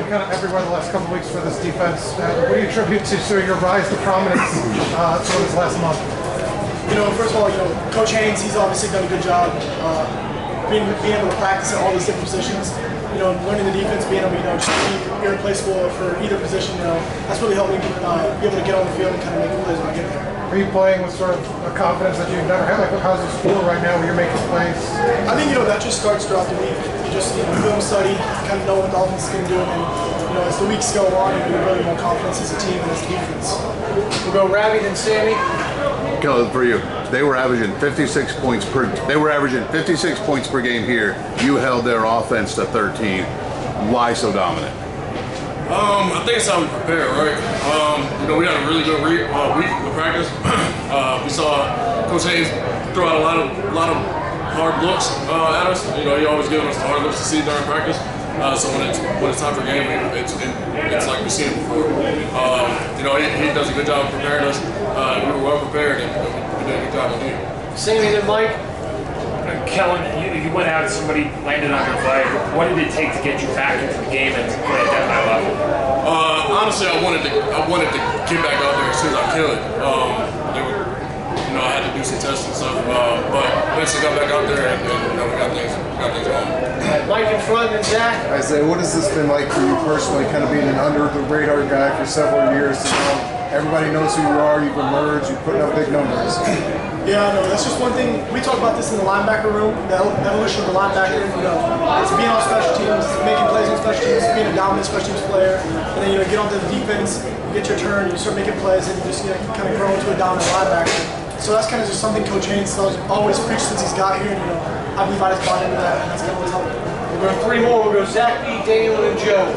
kind of everywhere the last couple of weeks for this defense. What do you attribute to sort of your rise to prominence for this last month? First of all, Coach Haynes, he's obviously done a good job being able to practice at all these different positions. Learning the defense, being able to just be irreplaceable for either position. That's really helped me be able to get on the field and kind of make plays when I get there. Are you playing with sort of a confidence that you've never had? Like, how's this feel right now when you're making plays? I think that just starts throughout the week. You just film study, kind of know what the offense is going to do, and then as the weeks go on, you really more confidence as a team and as a defense. We'll go Ravi then Sammy. Kellan, for you, they were averaging 56 points per. They were averaging 56 points per game here. You held their offense to 13. Why so dominant? I think it's how we prepare, right? We had a really good week of practice. We saw Coach Haynes throw out a lot of hard looks at us. He always giving us the hard looks to see during practice. So when it's time for game, it's like we've seen it before. He does a good job of preparing us. We were well prepared, and we did a good job of it. Sammy then Mike. Kellan, you went out and somebody landed on your leg. What did it take to get you back into the game and to play at that high level? Honestly, I wanted to get back out there as soon as I could. I had to do some tests and stuff, but eventually got back out there and we got things going. Mike in front and Zach. Isaiah, what has this been like for you personally, kind of being an under-the-radar guy for several years? Everybody knows who you are, you've emerged, you're putting up big numbers. Yeah, no, that's just one thing. We talk about this in the linebacker room, the evolution of the linebacker. It's being on special teams, making plays on special teams, being a dominant special teams player, and then get onto the defense, you get your turn, you start making plays, and you just kind of grow into a dominant linebacker. So that's kind of just something Coach Haynes always preached since he's got here. And, I believe I just bought into that, and that's kind of what's helping. We'll go three more. We'll go Zach B, Daniel, and Joe.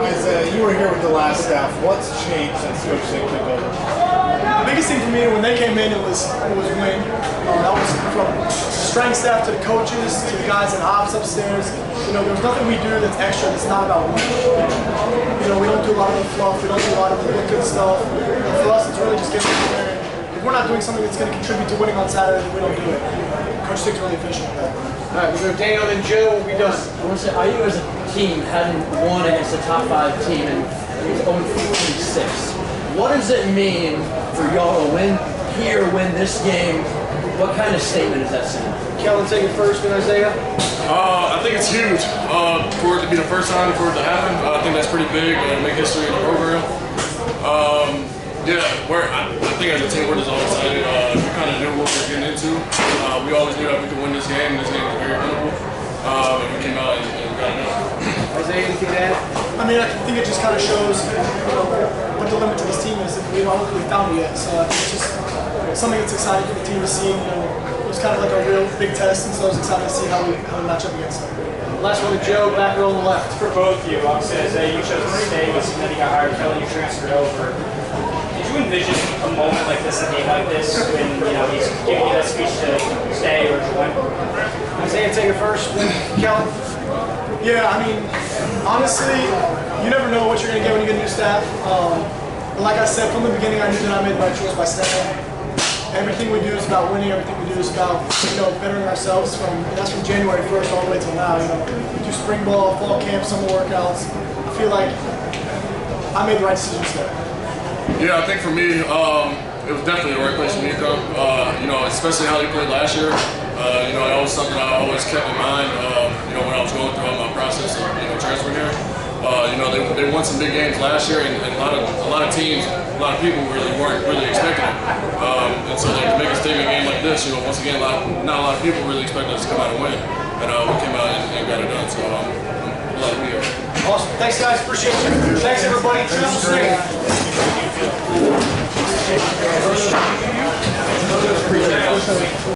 Isaiah, you were here with the last staff. What's changed since Coach Haynes took over? The biggest thing for me when they came in, it was win. That was from strength staff to the coaches to the guys in ops upstairs. There's nothing we do that's extra that's not about winning. We don't do a lot of the fluff. We don't do a lot of the good stuff. For us, it's really just getting in there. If we're not doing something that's going to contribute to winning on Saturday, we don't do it. Coach Stick's really efficient with that. All right, we'll go Daniel and Joe. We'll be done. I want to say, you as a team hadn't won against a top 5 team and it was 0-46. What does it mean for y'all to win here, win this game? What kind of statement is that sending? Kellan, take it first, and Isaiah. I think it's huge for it to be the first time for it to happen. I think that's pretty big and make history in the program. I think as a team we're just all excited. We kind of knew what we were getting into. We always knew that we could win this game. This game was very winnable. And we came out and got it done. Isaiah, anything to add? I mean, I think it just kind of shows what the limit to this team is. We don't really found it yet. So I think it's just something that's exciting for the team to see. It was kind of like a real big test, and so I was excited to see how we match up against them. Last one to Joe, back row on the left. For both of you, obviously Isaiah, you chose to stay, but then you got hired. Kellan, you transferred over. Did you envision a moment like this, a game like this, when he's giving you that speech to stay or join? Isaiah, take it first. Kellan. Yeah, I mean, honestly, you never know what you're going to get when you get a new staff. But like I said, from the beginning, I knew that I made the right choice by staying. Everything we do is about winning. Everything we do is about bettering ourselves. That's from January 1st all the way till now. We do spring ball, fall camp, summer workouts. I feel like I made the right decision to stay. Yeah, I think for me, it was definitely the right place for me to come. Especially how he played last year. That was something I always kept in mind. When I was going through my process of transferring here. They won some big games last year, and a lot of teams, a lot of people weren't really expecting it. And so to make a statement game like this, once again, not a lot of people really expected us to come out and win, and we came out and got it done. So I'm glad to be here. Awesome. Thanks, guys. Appreciate it. Thanks, everybody. Travel safe.